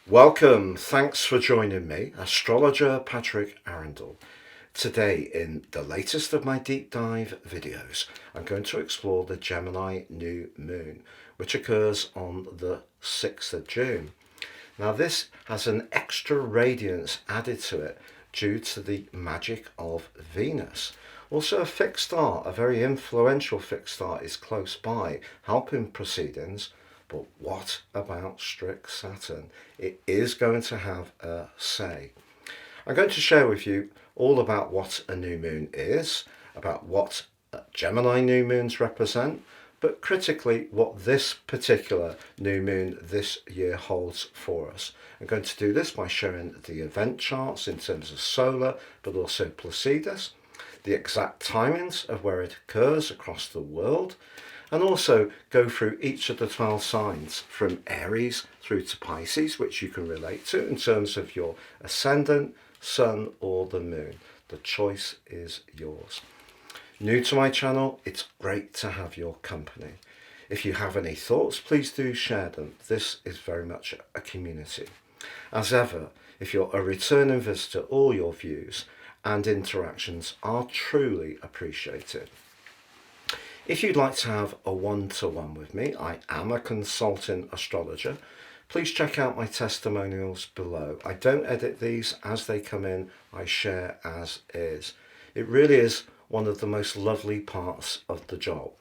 Welcome, thanks for joining me, astrologer Patrick Arundell. Today, in the latest of my deep dive videos, I'm going to explore the Gemini new moon, which occurs on the 6th of June. Now, this has an extra radiance added to it due to the magic of Venus. Also, a fixed star, a very influential fixed star, is close by, helping proceedings. But what about strict Saturn? It is going to have a say. I'm going to share with you all about what a new moon is, about what Gemini new moons represent, but critically what this particular new moon this year holds for us. I'm going to do this by showing the event charts in terms of solar, but also Placidus, the exact timings of where it occurs across the world, and also go through each of the 12 signs from Aries through to Pisces, which you can relate to in terms of your ascendant, sun or the moon. The choice is yours. New to my channel, it's great to have your company. If you have any thoughts, please do share them. This is very much a community. As ever, if you're a returning visitor, all your views and interactions are truly appreciated. If you'd like to have a one-to-one with me, I am a consulting astrologer. Please check out my testimonials below. I don't edit these as they come in, I share as is. It really is one of the most lovely parts of the job.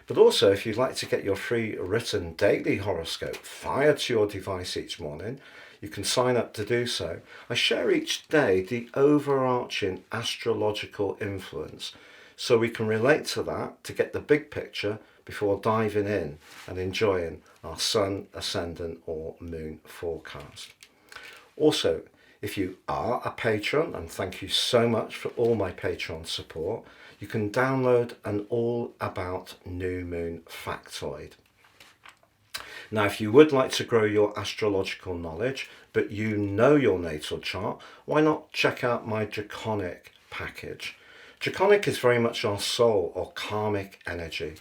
But also, if you'd like to get your free written daily horoscope fired to your device each morning, you can sign up to do so. I share each day the overarching astrological influence, so we can relate to that to get the big picture before diving in and enjoying our sun, ascendant or moon forecast. Also, if you are a patron, and thank you so much for all my Patreon support, you can download an all about new moon factoid. Now, if you would like to grow your astrological knowledge, but you know your natal chart, why not check out my Draconic package? Draconic is very much our soul or karmic energy.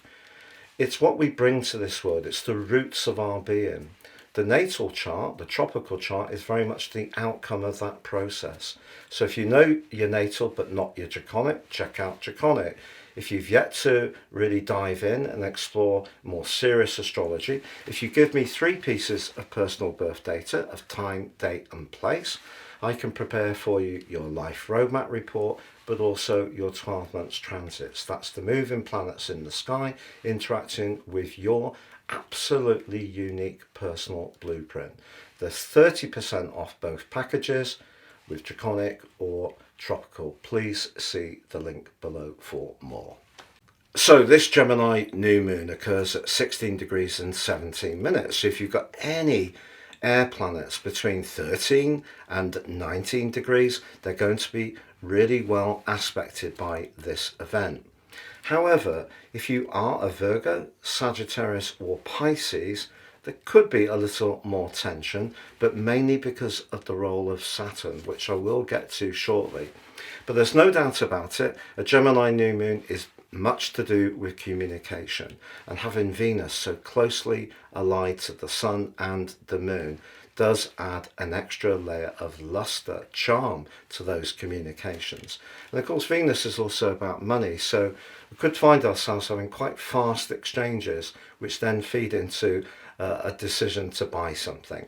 It's what we bring to this world. It's the roots of our being. The natal chart, the tropical chart, is very much the outcome of that process. So if you know your natal but not your Draconic, check out Draconic. If you've yet to really dive in and explore more serious astrology, if you give me 3 pieces of personal birth data of time, date and place, I can prepare for you your life roadmap report, but also your 12 months transits. That's the moving planets in the sky interacting with your absolutely unique personal blueprint. There's 30% off both packages with Draconic or Tropical. Please see the link below for more. So this Gemini new moon occurs at 16 degrees and 17 minutes. So if you've got any air planets between 13 and 19 degrees, they're going to be really well aspected by this event. However, if you are a Virgo, Sagittarius or Pisces, there could be a little more tension, but mainly because of the role of Saturn, which I will get to shortly. But there's no doubt about it, a Gemini new moon is much to do with communication, and having Venus so closely allied to the sun and the moon does add an extra layer of luster, charm to those communications. And of course Venus is also about money, so we could find ourselves having quite fast exchanges which then feed into a decision to buy something.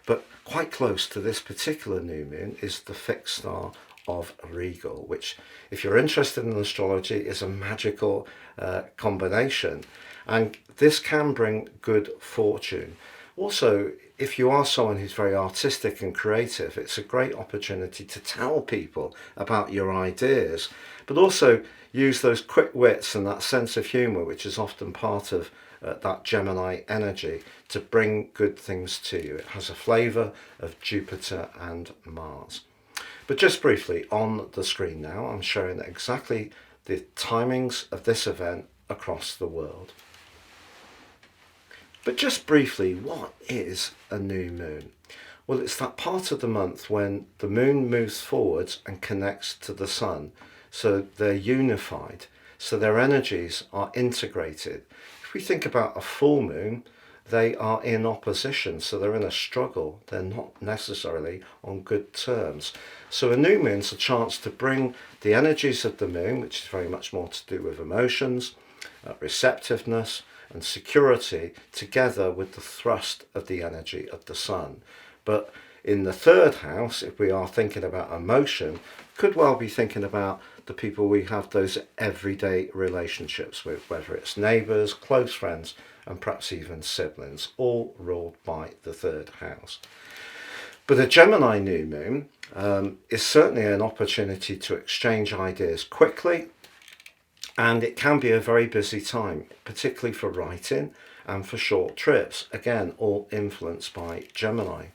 But quite close to this particular new moon is the fixed star of Regal, which, if you're interested in astrology, is a magical combination, and this can bring good fortune. Also, if you are someone who's very artistic and creative, it's a great opportunity to tell people about your ideas, but also use those quick wits and that sense of humour, which is often part of that Gemini energy, to bring good things to you. It has a flavour of Jupiter and Mars. But just briefly, on the screen now, I'm showing exactly the timings of this event across the world. But just briefly, what is a new moon? Well, it's that part of the month when the moon moves forwards and connects to the sun, so they're unified, so their energies are integrated. If we think about a full moon, they are in opposition, so they're in a struggle. They're not necessarily on good terms. So a new moon's a chance to bring the energies of the moon, which is very much more to do with emotions, receptiveness and security, together with the thrust of the energy of the sun. But in the third house, if we are thinking about emotion, could well be thinking about the people we have those everyday relationships with, whether it's neighbours, close friends, and perhaps even siblings, all ruled by the third house. But a Gemini new moon is certainly an opportunity to exchange ideas quickly, and it can be a very busy time, particularly for writing and for short trips, again, all influenced by Gemini.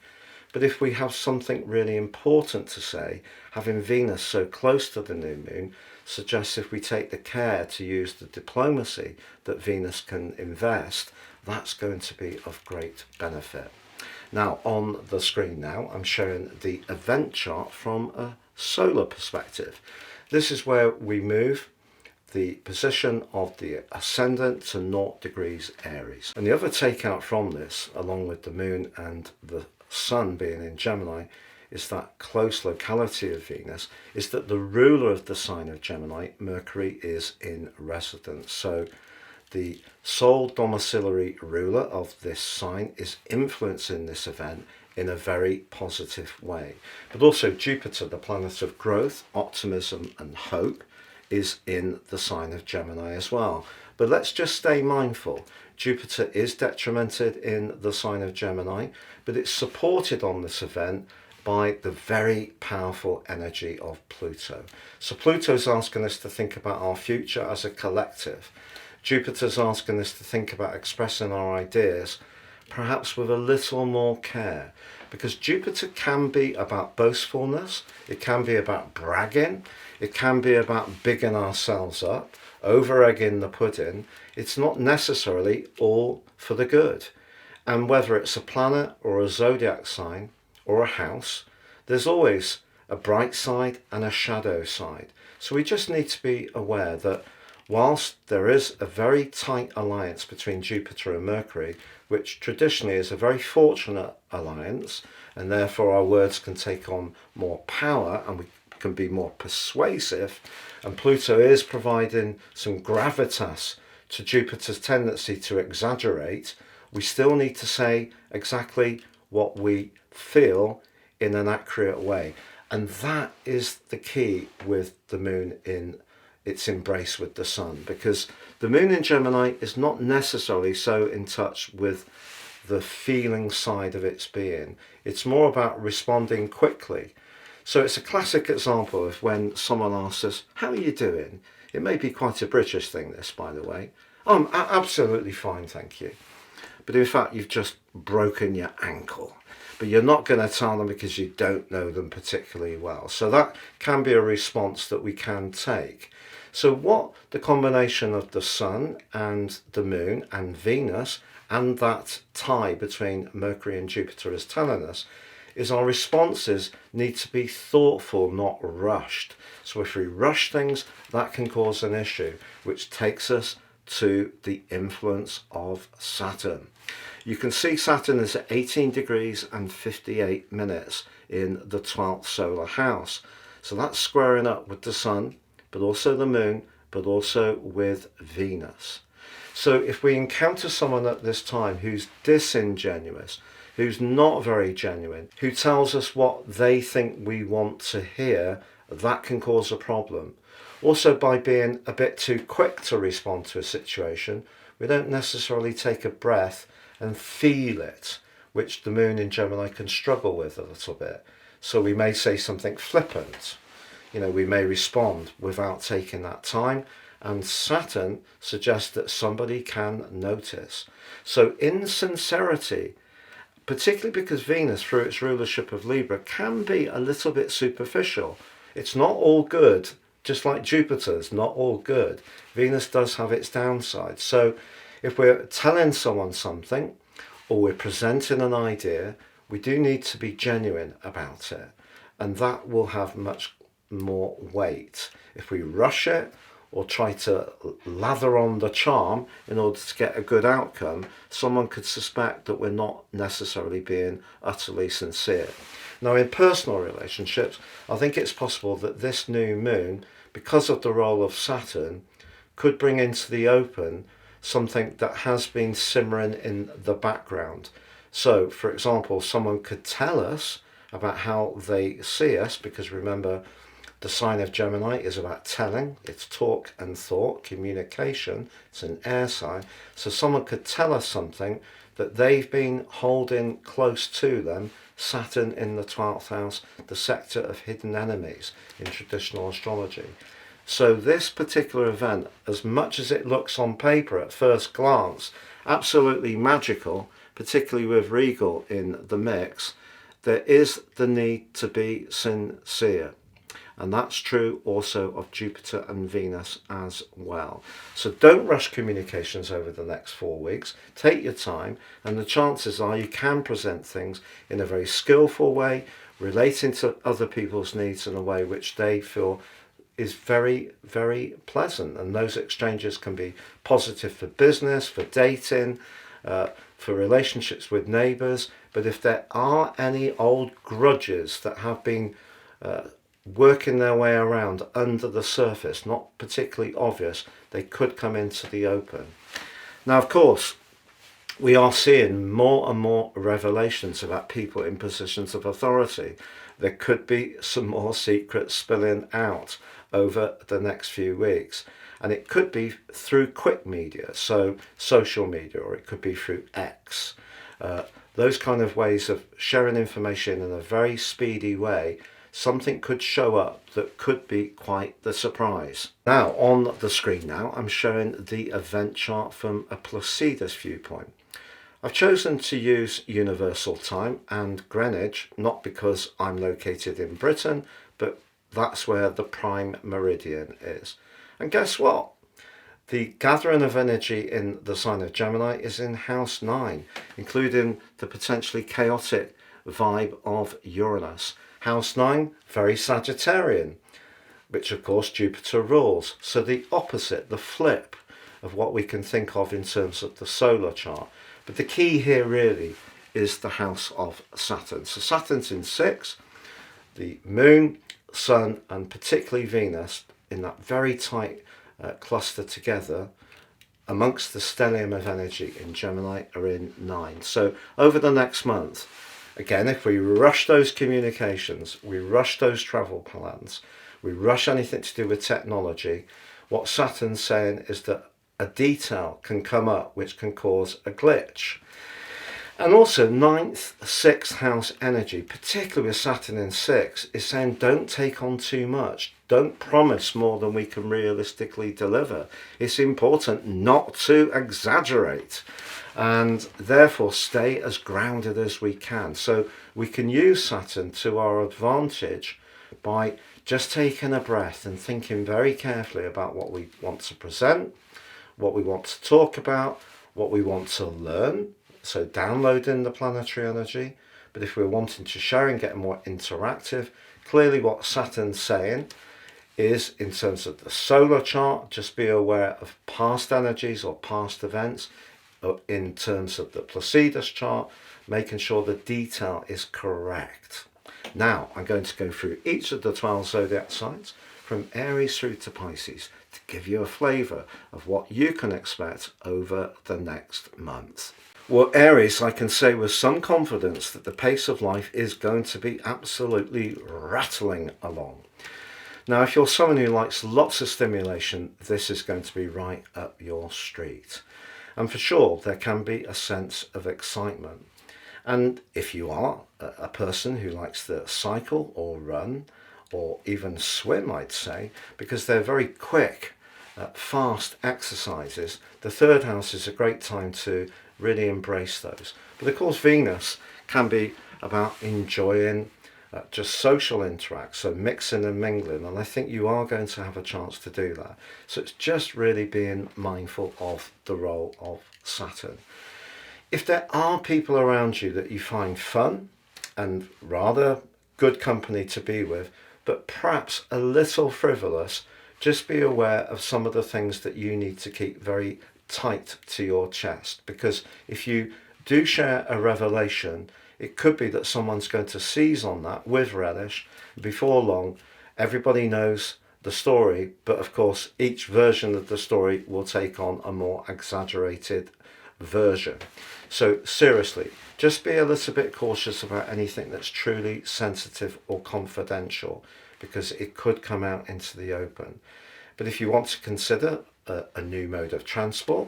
But if we have something really important to say, having Venus so close to the new moon suggests if we take the care to use the diplomacy that Venus can invest, that's going to be of great benefit. Now, on the screen now, I'm showing the event chart from a solar perspective. This is where we move the position of the ascendant to 0 degrees Aries. And the other takeout from this, along with the moon and the sun being in Gemini, is that close locality of Venus, is that the ruler of the sign of Gemini, Mercury, is in residence. So the sole domiciliary ruler of this sign is influencing this event in a very positive way. But also Jupiter, the planet of growth, optimism and hope, is in the sign of Gemini as well. But let's just stay mindful. Jupiter is detrimented in the sign of Gemini, but it's supported on this event by the very powerful energy of Pluto. So Pluto's asking us to think about our future as a collective. Jupiter's asking us to think about expressing our ideas, perhaps with a little more care, because Jupiter can be about boastfulness, it can be about bragging, it can be about bigging ourselves up, over-egging the pudding. It's not necessarily all for the good. And whether it's a planet or a zodiac sign or a house, there's always a bright side and a shadow side. So we just need to be aware that whilst there is a very tight alliance between Jupiter and Mercury, which traditionally is a very fortunate alliance, and therefore our words can take on more power and we can be more persuasive, and Pluto is providing some gravitas to Jupiter's tendency to exaggerate, we still need to say exactly what we feel in an accurate way. And that is the key with the moon in its embrace with the sun, because the moon in Gemini is not necessarily so in touch with the feeling side of its being. It's more about responding quickly. So it's a classic example of when someone asks us, how are you doing? It may be quite a British thing, this, by the way. I'm absolutely fine, thank you. But in fact, you've just broken your ankle. But you're not going to tell them because you don't know them particularly well. So that can be a response that we can take. So what the combination of the sun and the moon and Venus and that tie between Mercury and Jupiter is telling us is our responses need to be thoughtful, not rushed. So if we rush things, that can cause an issue, which takes us to the influence of Saturn. You can see Saturn is at 18 degrees and 58 minutes in the 12th solar house. So that's squaring up with the sun, but also the moon, but also with Venus. So if we encounter someone at this time who's disingenuous, who's not very genuine, who tells us what they think we want to hear, that can cause a problem. Also, by being a bit too quick to respond to a situation, we don't necessarily take a breath and feel it, which the moon in Gemini can struggle with a little bit. So we may say something flippant. We may respond without taking that time, and Saturn suggests that somebody can notice. So insincerity, particularly because Venus, through its rulership of Libra, can be a little bit superficial. It's not all good, just like Jupiter's not all good. Venus does have its downside. So if we're telling someone something or we're presenting an idea, we do need to be genuine about it. And that will have much more weight. If we rush it or try to lather on the charm in order to get a good outcome, someone could suspect that we're not necessarily being utterly sincere. Now, in personal relationships, I think it's possible that this new moon, because of the role of Saturn, could bring into the open something that has been simmering in the background. So, for example, someone could tell us about how they see us, because remember, the sign of Gemini is about telling, it's talk and thought, communication, it's an air sign. So someone could tell us something that they've been holding close to them, Saturn in the 12th house, the sector of hidden enemies in traditional astrology. So this particular event, as much as it looks on paper at first glance absolutely magical, particularly with regal in the mix, there is the need to be sincere. And that's true also of Jupiter and Venus as well. So don't rush communications over the next 4 weeks. Take your time, and the chances are you can present things in a very skillful way, relating to other people's needs in a way which they feel is very, very pleasant. And those exchanges can be positive for business, for dating, for relationships with neighbours. But if there are any old grudges that have been working their way around under the surface, not particularly obvious, they could come into the open. Now, of course, we are seeing more and more revelations about people in positions of authority. There could be some more secrets spilling out over the next few weeks. And it could be through quick media, so social media, or it could be through X. Those kind of ways of sharing information in a very speedy way. Something could show up that could be quite the surprise. Now, on the screen now, I'm showing the event chart from a Placidus viewpoint. I've chosen to use Universal Time and Greenwich, not because I'm located in Britain, but that's where the prime meridian is. And guess what? The gathering of energy in the sign of Gemini is in house 9, including the potentially chaotic vibe of Uranus. House 9, very Sagittarian, which of course Jupiter rules. So the opposite, the flip of what we can think of in terms of the solar chart. But the key here really is the house of Saturn. So Saturn's in 6, the moon, sun, and particularly Venus in that very tight cluster together amongst the stellium of energy in Gemini are in 9. So over the next month, again, if we rush those communications, we rush those travel plans, we rush anything to do with technology, what Saturn's saying is that a detail can come up which can cause a glitch. And also 9th, 6th house energy, particularly with Saturn in 6, is saying don't take on too much. Don't promise more than we can realistically deliver. It's important not to exaggerate, and therefore stay as grounded as we can. So we can use Saturn to our advantage by just taking a breath and thinking very carefully about what we want to present, what we want to talk about, what we want to learn. So downloading the planetary energy. But if we're wanting to share and get more interactive, clearly what Saturn's saying is, in terms of the solar chart, just be aware of past energies or past events. In terms of the Placidus chart, making sure the detail is correct. Now I'm going to go through each of the 12 zodiac signs from Aries through to Pisces to give you a flavour of what you can expect over the next month. Well, Aries, I can say with some confidence that the pace of life is going to be absolutely rattling along. Now, if you're someone who likes lots of stimulation, this is going to be right up your street. And for sure, there can be a sense of excitement. And if you are a person who likes to cycle or run or even swim, I'd say, because they're very quick, fast exercises, the 3rd house is a great time to really embrace those. But of course, Venus can be about enjoying just social interact, so mixing and mingling, and I think you are going to have a chance to do that. So it's just really being mindful of the role of Saturn. If there are people around you that you find fun and rather good company to be with, but perhaps a little frivolous, just be aware of some of the things that you need to keep very tight to your chest, because if you do share a revelation, it could be that someone's going to seize on that with relish. Before long, everybody knows the story, but of course each version of the story will take on a more exaggerated version. So seriously, just be a little bit cautious about anything that's truly sensitive or confidential, because it could come out into the open. But if you want to consider a new mode of transport,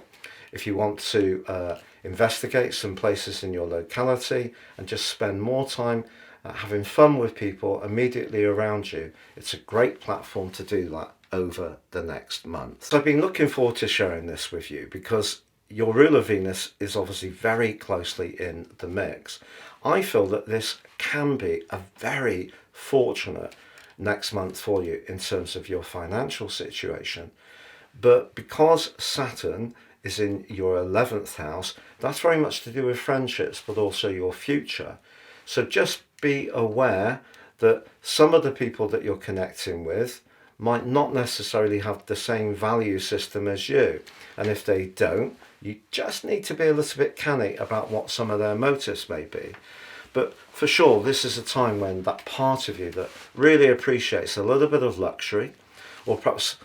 if you want to investigate some places in your locality and just spend more time having fun with people immediately around you, it's a great platform to do that over the next month. So I've been looking forward to sharing this with you because your ruler Venus is obviously very closely in the mix. I feel that this can be a very fortunate next month for you in terms of your financial situation. But because Saturn is in your 11th house, that's very much to do with friendships, but also your future. So just be aware that some of the people that you're connecting with might not necessarily have the same value system as you. And if they don't, you just need to be a little bit canny about what some of their motives may be. But for sure, this is a time when that part of you that really appreciates a little bit of luxury, or perhaps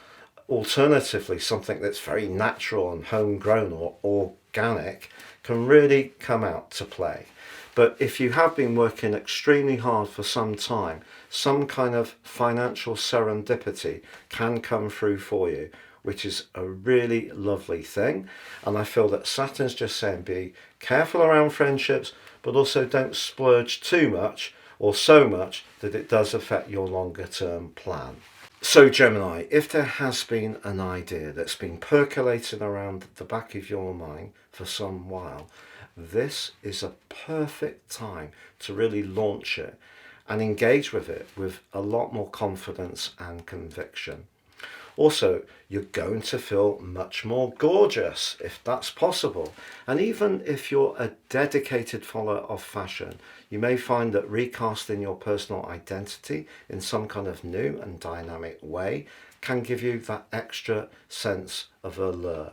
alternatively something that's very natural and homegrown or organic, can really come out to play. But if you have been working extremely hard for some time, some kind of financial serendipity can come through for you, which is a really lovely thing. And I feel that Saturn's just saying be careful around friendships, but also don't splurge too much or so much that it does affect your longer term plan. So Gemini, if there has been an idea that's been percolating around the back of your mind for some while, this is a perfect time to really launch it and engage with it with a lot more confidence and conviction. Also, you're going to feel much more gorgeous if that's possible. And even if you're a dedicated follower of fashion, you may find that recasting your personal identity in some kind of new and dynamic way can give you that extra sense of allure.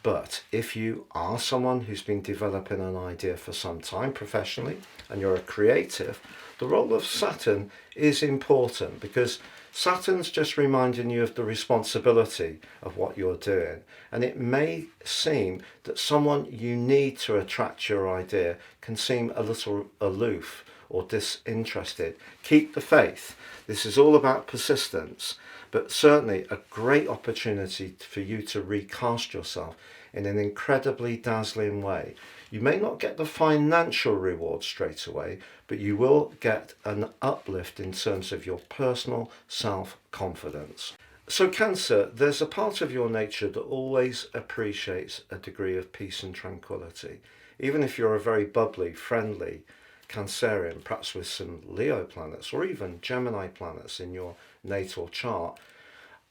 But if you are someone who's been developing an idea for some time professionally and you're a creative, the role of Saturn is important, because Saturn's just reminding you of the responsibility of what you're doing. And it may seem that someone you need to attract your idea can seem a little aloof or disinterested. Keep the faith. This is all about persistence, but certainly a great opportunity for you to recast yourself in an incredibly dazzling way. You may not get the financial reward straight away, but you will get an uplift in terms of your personal self-confidence. So Cancer, there's a part of your nature that always appreciates a degree of peace and tranquility. Even if you're a very bubbly, friendly Cancerian, perhaps with some Leo planets or even Gemini planets in your natal chart,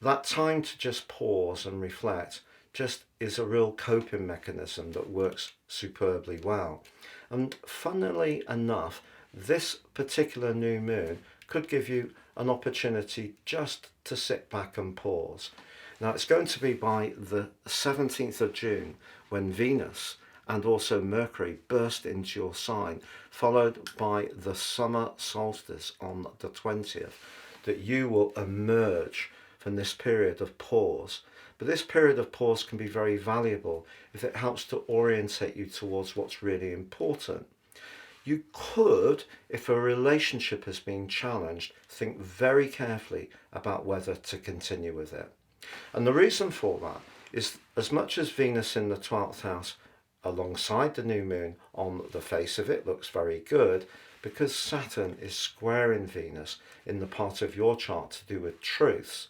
that time to just pause and reflect just is a real coping mechanism that works superbly well. And funnily enough, this particular new moon could give you an opportunity just to sit back and pause. Now it's going to be by the 17th of June when Venus and also Mercury burst into your sign, followed by the summer solstice on the 20th, that you will emerge from this period of pause. But this period of pause can be very valuable if it helps to orientate you towards what's really important. You could, if a relationship has been challenged, think very carefully about whether to continue with it. And the reason for that is, as much as Venus in the 12th house alongside the new moon on the face of it looks very good, because Saturn is squaring Venus in the part of your chart to do with truths,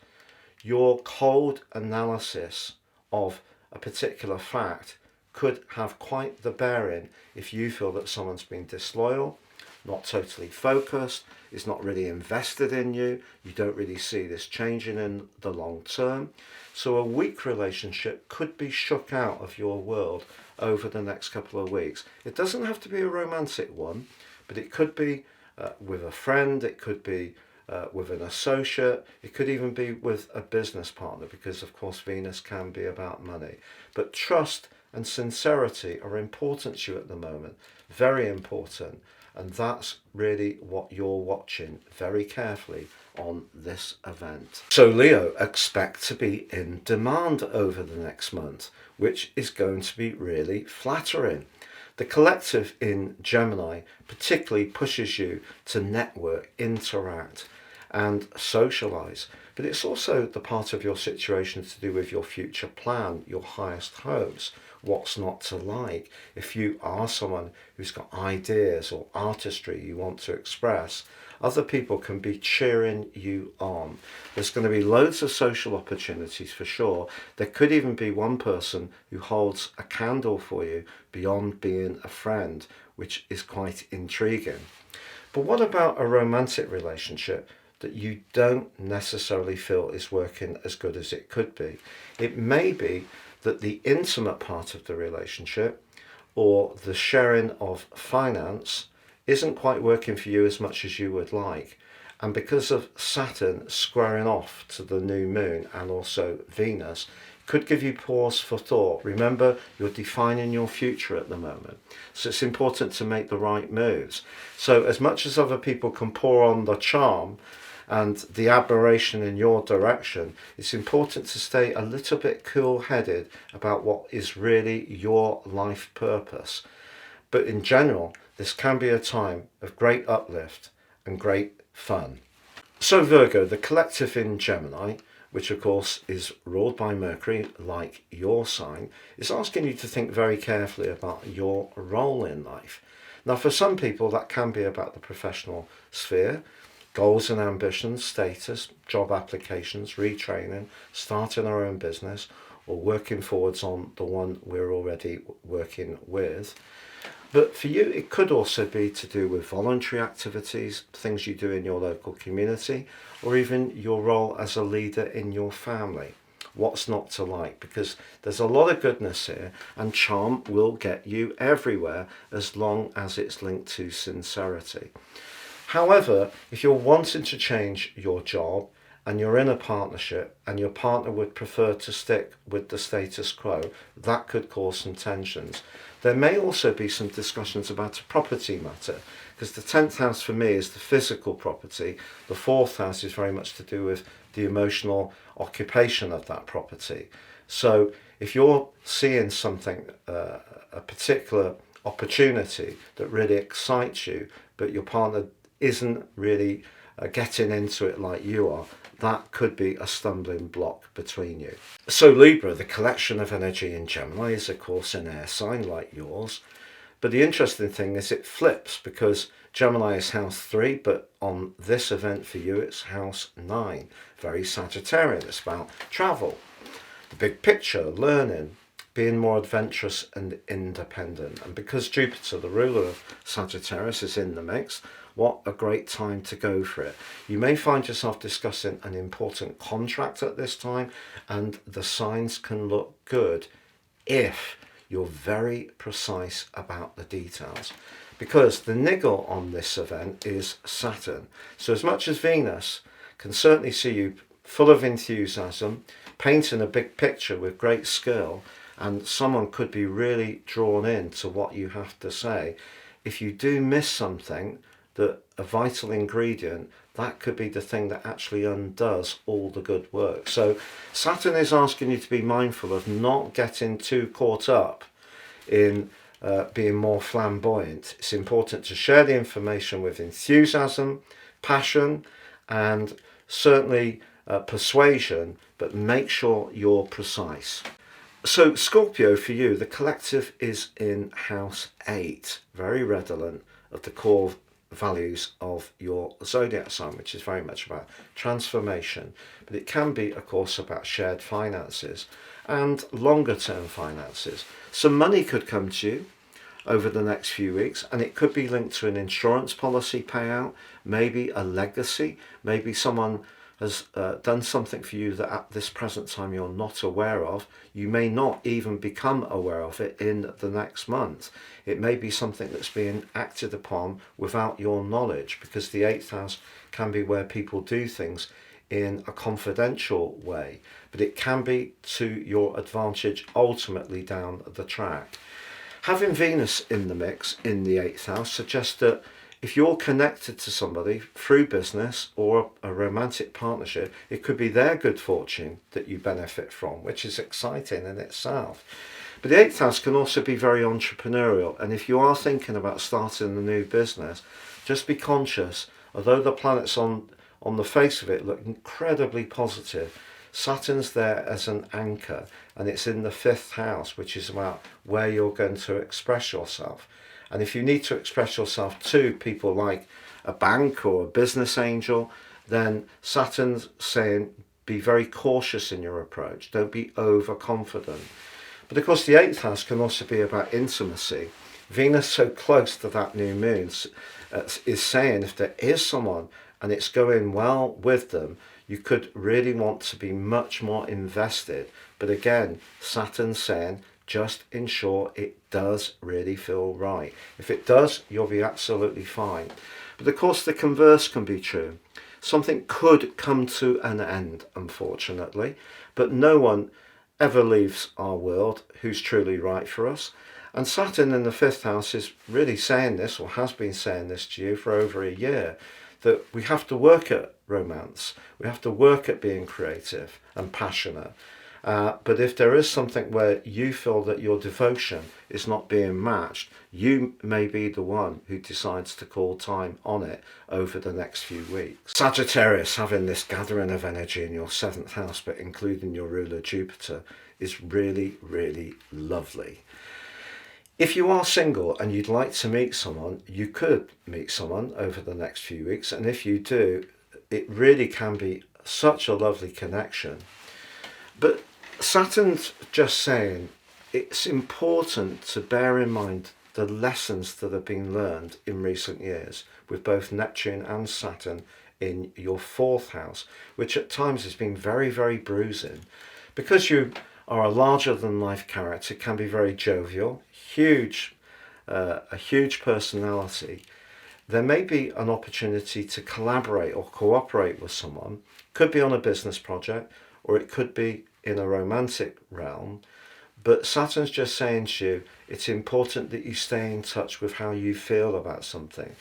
your cold analysis of a particular fact could have quite the bearing if you feel that someone's been disloyal, not totally focused, is not really invested in you, you don't really see this changing in the long term. So a weak relationship could be shook out of your world over the next couple of weeks. It doesn't have to be a romantic one, but it could be with a friend, it could be with an associate. It could even be with a business partner, because of course Venus can be about money. But trust and sincerity are important to you at the moment, very important, and that's really what you're watching very carefully on this event. So Leo, expect to be in demand over the next month, which is going to be really flattering. The collective in Gemini particularly pushes you to network, interact and socialize, but it's also the part of your situation to do with your future plan, your highest hopes, what's not to like. If you are someone who's got ideas or artistry you want to express, other people can be cheering you on. There's going to be loads of social opportunities for sure. There could even be one person who holds a candle for you beyond being a friend, which is quite intriguing. But what about a romantic relationship that you don't necessarily feel is working as good as it could be? It may be that the intimate part of the relationship or the sharing of finance isn't quite working for you as much as you would like. And because of Saturn squaring off to the new moon and also Venus, could give you pause for thought. Remember, you're defining your future at the moment, so it's important to make the right moves. So as much as other people can pour on the charm and the admiration in your direction, it's important to stay a little bit cool-headed about what is really your life purpose. But in general, this can be a time of great uplift and great fun. So Virgo, the collective in Gemini, which of course is ruled by Mercury, like your sign, is asking you to think very carefully about your role in life. Now, for some people, that can be about the professional sphere, goals and ambitions, status, job applications, retraining, starting our own business, or working forwards on the one we're already working with. But for you, it could also be to do with voluntary activities, things you do in your local community, or even your role as a leader in your family. What's not to like? Because there's a lot of goodness here, and charm will get you everywhere as long as it's linked to sincerity. However, if you're wanting to change your job and you're in a partnership and your partner would prefer to stick with the status quo, that could cause some tensions. There may also be some discussions about a property matter, because the 10th house for me is the physical property. The 4th house is very much to do with the emotional occupation of that property. So if you're seeing something, a particular opportunity that really excites you, but your partner isn't really getting into it like you are, that could be a stumbling block between you. So Libra, the collection of energy in Gemini, is of course an air sign like yours. But the interesting thing is it flips, because Gemini is house 3, but on this event for you it's house 9. Very Sagittarian. It's about travel, the big picture, learning, being more adventurous and independent. And because Jupiter, the ruler of Sagittarius, is in the mix, what a great time to go for it. You may find yourself discussing an important contract at this time, and the signs can look good if you're very precise about the details. Because the niggle on this event is Saturn. So as much as Venus can certainly see you full of enthusiasm, painting a big picture with great skill, and someone could be really drawn in to what you have to say, if you do miss something, that a vital ingredient, that could be the thing that actually undoes all the good work. So Saturn is asking you to be mindful of not getting too caught up in being more flamboyant. It's important to share the information with enthusiasm, passion, and certainly persuasion, but make sure you're precise. So Scorpio, for you, the collective is in house 8, very redolent of the core values of your zodiac sign, which is very much about transformation, but it can be of course about shared finances and longer term finances. Some money could come to you over the next few weeks, and it could be linked to an insurance policy payout, maybe a legacy, maybe someone has done something for you that at this present time you're not aware of. You may not even become aware of it in the next month. It may be something that's being acted upon without your knowledge, because the 8th house can be where people do things in a confidential way, but it can be to your advantage ultimately down the track. Having Venus in the mix in the 8th house suggests that if you're connected to somebody through business or a romantic partnership, it could be their good fortune that you benefit from, which is exciting in itself. But the 8th house can also be very entrepreneurial, and if you are thinking about starting a new business, just be conscious, although the planets on the face of it look incredibly positive, Saturn's there as an anchor, and it's in the 5th house, which is about where you're going to express yourself. And if you need to express yourself to people like a bank or a business angel, then Saturn's saying be very cautious in your approach. Don't be overconfident. But of course, the 8th house can also be about intimacy. Venus, so close to that new moon, is saying if there is someone and it's going well with them, you could really want to be much more invested. But again, Saturn's saying just ensure it does really feel right. If it does, you'll be absolutely fine. But of course, the converse can be true. Something could come to an end, unfortunately, but no one ever leaves our world who's truly right for us. And Saturn in the 5th house is really saying this, or has been saying this to you for over a year, that we have to work at romance. We have to work at being creative and passionate. But if there is something where you feel that your devotion is not being matched, you may be the one who decides to call time on it over the next few weeks. Sagittarius, having this gathering of energy in your 7th house, but including your ruler Jupiter, is really, really lovely. If you are single and you'd like to meet someone, you could meet someone over the next few weeks. And if you do, it really can be such a lovely connection. But Saturn's just saying it's important to bear in mind the lessons that have been learned in recent years with both Neptune and Saturn in your 4th house, which at times has been very, very bruising. Because you are a larger than life character, can be very jovial, a huge personality. There may be an opportunity to collaborate or cooperate with someone. Could be on a business project, or it could be in a romantic realm. But Saturn's just saying to you, it's important that you stay in touch with how you feel about something.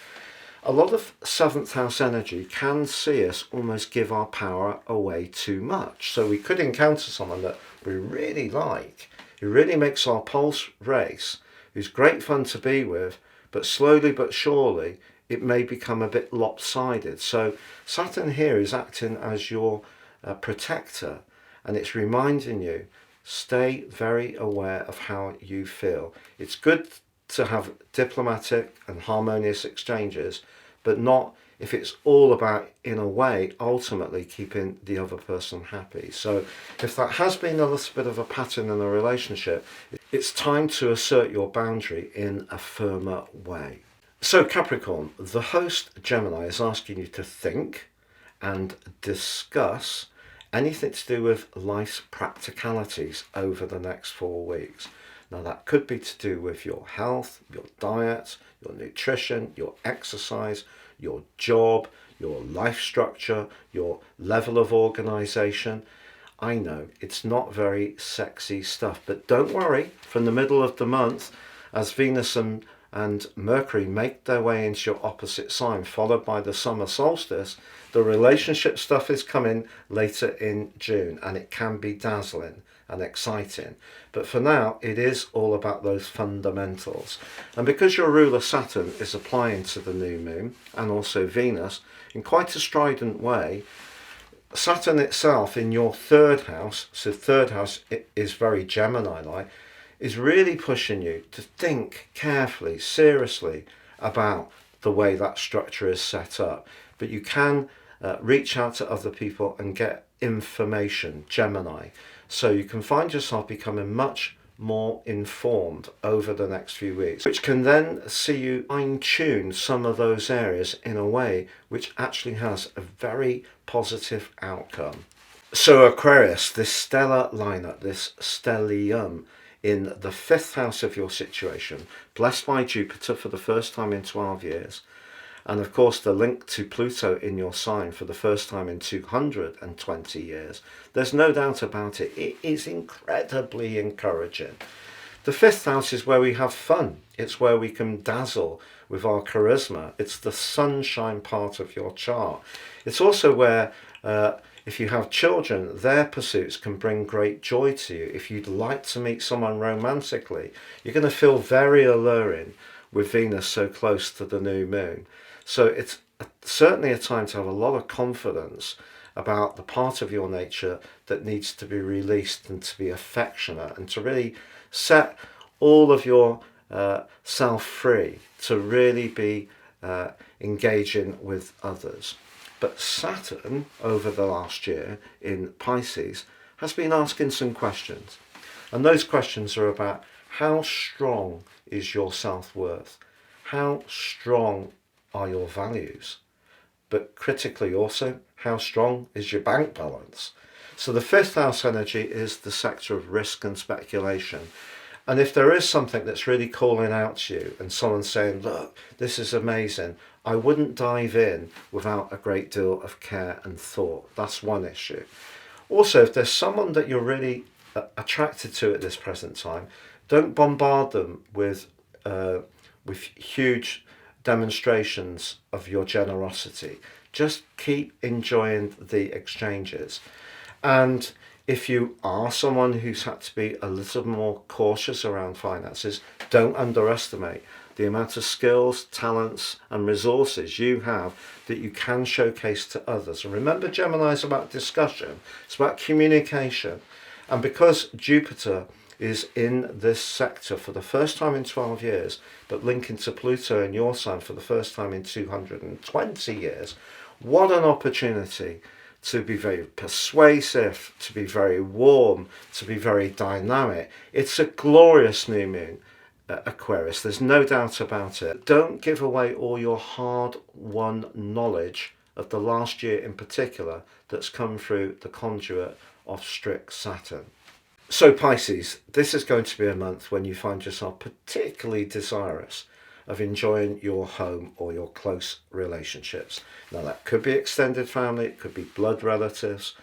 A lot of 7th house energy can see us almost give our power away too much. So we could encounter someone that we really like, who really makes our pulse race, who's great fun to be with, but slowly but surely it may become a bit lopsided. So Saturn here is acting as your protector, and it's reminding you, stay very aware of how you feel. It's good to have diplomatic and harmonious exchanges, but not if it's all about, in a way, ultimately keeping the other person happy. So if that has been a little bit of a pattern in a relationship, it's time to assert your boundary in a firmer way. So Capricorn, the host Gemini is asking you to think and discuss anything to do with life's practicalities over the next 4 weeks. Now that could be to do with your health, your diet, your nutrition, your exercise, your job, your life structure, your level of organisation. I know it's not very sexy stuff, but don't worry, from the middle of the month, as Venus and Mercury make their way into your opposite sign, followed by the summer solstice, the relationship stuff is coming later in June, and it can be dazzling and exciting. But for now, it is all about those fundamentals. And because your ruler Saturn is applying to the new moon, and also Venus, in quite a strident way, Saturn itself in your 3rd house, so 3rd house is very Gemini-like, is really pushing you to think carefully, seriously about the way that structure is set up. But you can reach out to other people and get information, Gemini. So you can find yourself becoming much more informed over the next few weeks, which can then see you fine-tune some of those areas in a way which actually has a very positive outcome. So Aquarius, this stellar lineup, this stellium in the 5th house of your situation, blessed by Jupiter for the first time in 12 years, and of course the link to Pluto in your sign for the first time in 220 years. There's no doubt about it. It is incredibly encouraging. The 5th house is where we have fun. It's where we can dazzle with our charisma. It's the sunshine part of your chart. It's also where, if you have children, their pursuits can bring great joy to you. If you'd like to meet someone romantically, you're going to feel very alluring with Venus so close to the new moon. So it's certainly a time to have a lot of confidence about the part of your nature that needs to be released and to be affectionate and to really set all of your self free to really be engaging with others. But Saturn, over the last year in Pisces, has been asking some questions. And those questions are about how strong is your self-worth? How strong are your values? But critically also, how strong is your bank balance? So the 5th house energy is the sector of risk and speculation. And if there is something that's really calling out to you and someone's saying, look, this is amazing, I wouldn't dive in without a great deal of care and thought. That's one issue. Also, if there's someone that you're really attracted to at this present time, don't bombard them with huge demonstrations of your generosity. Just keep enjoying the exchanges. And if you are someone who's had to be a little more cautious around finances, don't underestimate the amount of skills, talents and resources you have that you can showcase to others. And remember, Gemini is about discussion, it's about communication. And because Jupiter is in this sector for the first time in 12 years, but linking to Pluto in your sign for the first time in 220 years, what an opportunity to be very persuasive, to be very warm, to be very dynamic. It's a glorious new moon, Aquarius. There's no doubt about it. Don't give away all your hard-won knowledge of the last year in particular that's come through the conduit of strict Saturn. So Pisces, this is going to be a month when you find yourself particularly desirous of enjoying your home or your close relationships. Now that could be extended family, it could be blood relatives,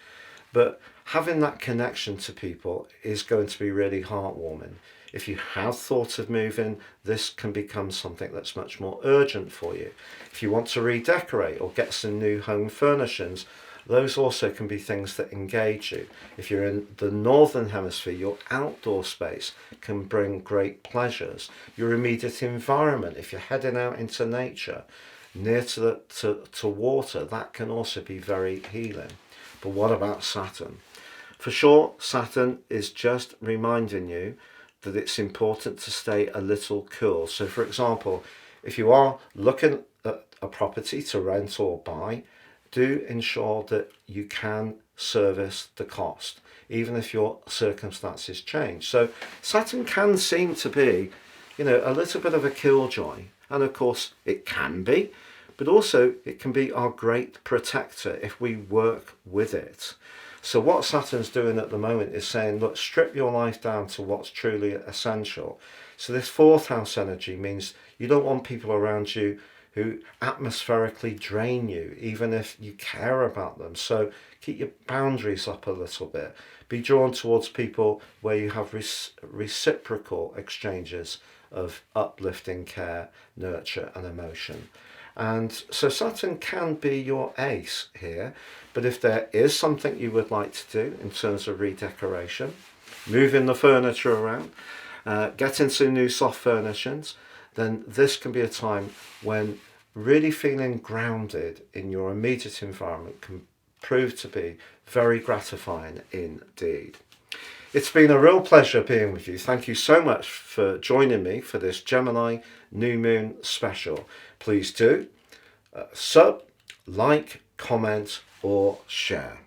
but having that connection to people is going to be really heartwarming. If you have thought of moving, this can become something that's much more urgent for you. If you want to redecorate or get some new home furnishings, those also can be things that engage you. If you're in the northern hemisphere, your outdoor space can bring great pleasures. Your immediate environment, if you're heading out into nature, near to water, that can also be very healing. But what about Saturn? For sure, Saturn is just reminding you that it's important to stay a little cool. So for example, if you are looking at a property to rent or buy, do ensure that you can service the cost, even if your circumstances change. So Saturn can seem to be, a little bit of a killjoy. And of course it can be, but also it can be our great protector if we work with it. So what Saturn's doing at the moment is saying, look, strip your life down to what's truly essential. So this 4th house energy means you don't want people around you who atmospherically drain you, even if you care about them. So keep your boundaries up a little bit. Be drawn towards people where you have reciprocal exchanges of uplifting care, nurture and emotion. And so Saturn can be your ace here, but if there is something you would like to do in terms of redecoration, moving the furniture around, getting some new soft furnishings, then this can be a time when really feeling grounded in your immediate environment can prove to be very gratifying indeed. It's been a real pleasure being with you. Thank you so much for joining me for this Gemini New Moon special. Please do sub, like, comment or share.